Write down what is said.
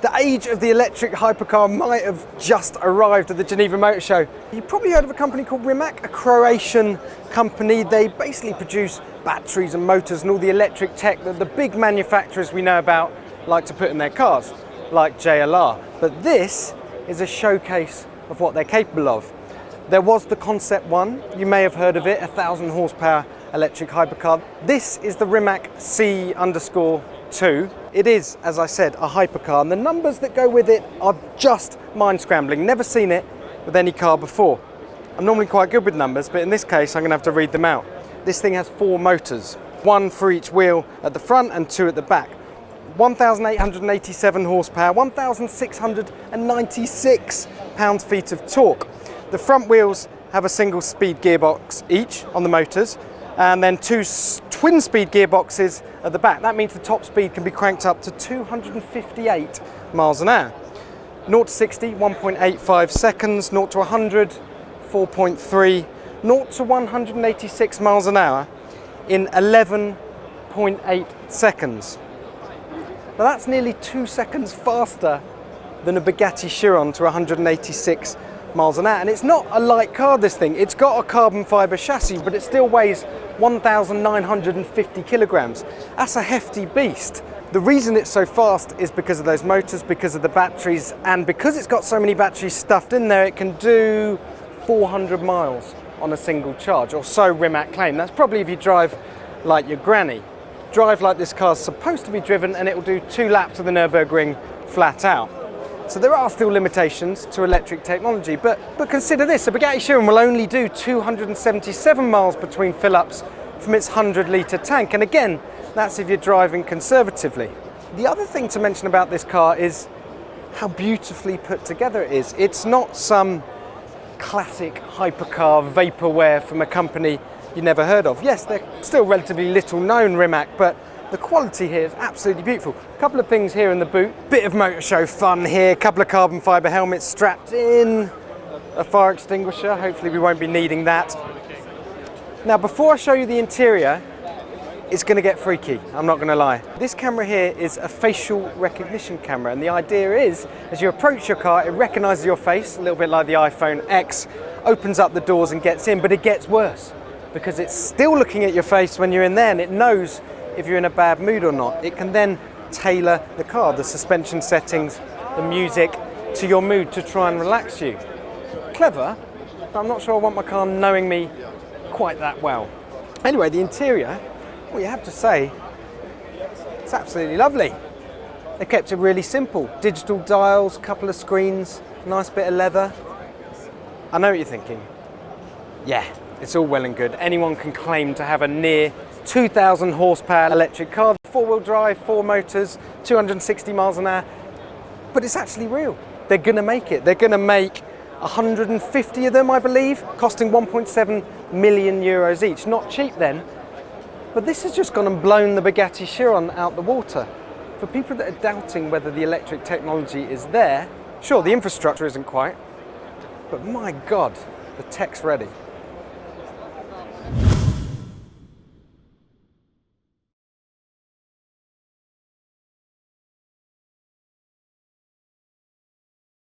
The age of the electric hypercar might have just arrived at the Geneva Motorshow. You've probably heard of a company called Rimac, a Croatian company. They basically produce batteries and motors and all the electric tech that the big manufacturers we know about like to put in their cars, like JLR. But this is a showcase of what they're capable of. There was the Concept 1, you may have heard of it, 1,000 horsepower electric hypercar. This is the Rimac C_2. It is, as I said, a hypercar, and the numbers that go with it are just mind-scrambling. Never seen it with any car before. I'm normally quite good with numbers, but in this case I'm going to have to read them out. This thing has 4 motors, 1 for each wheel at the front and 2 at the back. 1,887 horsepower, 1,696 pound-feet of torque. The front wheels have a single-speed gearbox each on the motors, and then 2 twin-speed gearboxes at the back. That means the top speed can be cranked up to 258 miles an hour. 0 to 60, 1.85 seconds, 0 to 100, 4.3, 0 to 186 miles an hour in 11.8 seconds. Now that's nearly 2 seconds faster than a Bugatti Chiron to 186 miles an hour. And it's not a light car, this thing. It's got a carbon fibre chassis, but it still weighs 1,950 kilograms. That's a hefty beast. The reason it's so fast is because of those motors, because of the batteries, and because it's got so many batteries stuffed in there, it can do 400 miles on a single charge, or so Rimac claim. That's probably if you drive like your granny. Drive like this car's supposed to be driven, and it will do 2 laps of the Nürburgring flat out. So there are still limitations to electric technology, but consider this, a Bugatti Chiron will only do 277 miles between fill-ups from its 100-litre tank, and again, that's if you're driving conservatively. The other thing to mention about this car is how beautifully put together it is. It's not some classic hypercar vaporware from a company you never heard of. Yes, they're still relatively little known, Rimac, but the quality here is absolutely beautiful. A couple of things here in the boot, bit of motor show fun here, a couple of carbon fibre helmets strapped in, a fire extinguisher, hopefully we won't be needing that. Now before I show you the interior, it's going to get freaky, I'm not going to lie. This camera here is a facial recognition camera, and the idea is, as you approach your car, it recognises your face, a little bit like the iPhone X, opens up the doors and gets in, but it gets worse, because it's still looking at your face when you're in there, and it knows if you're in a bad mood or not. It can then tailor the car, the suspension settings, the music, to your mood to try and relax you. Clever, but I'm not sure I want my car knowing me quite that well. Anyway, the interior, well, you have to say, it's absolutely lovely. They kept it really simple. Digital dials, couple of screens, nice bit of leather. I know what you're thinking. Yeah, it's all well and good. Anyone can claim to have a near 2,000 horsepower electric car, 4-wheel drive, 4 motors, 260 miles an hour, but it's actually real. They're gonna make it. They're gonna make 150 of them, I believe, costing 1.7 million euros each. Not cheap then, but this has just gone and blown the Bugatti Chiron out the water. For people that are doubting whether the electric technology is there, sure, the infrastructure isn't quite, but my God, the tech's ready.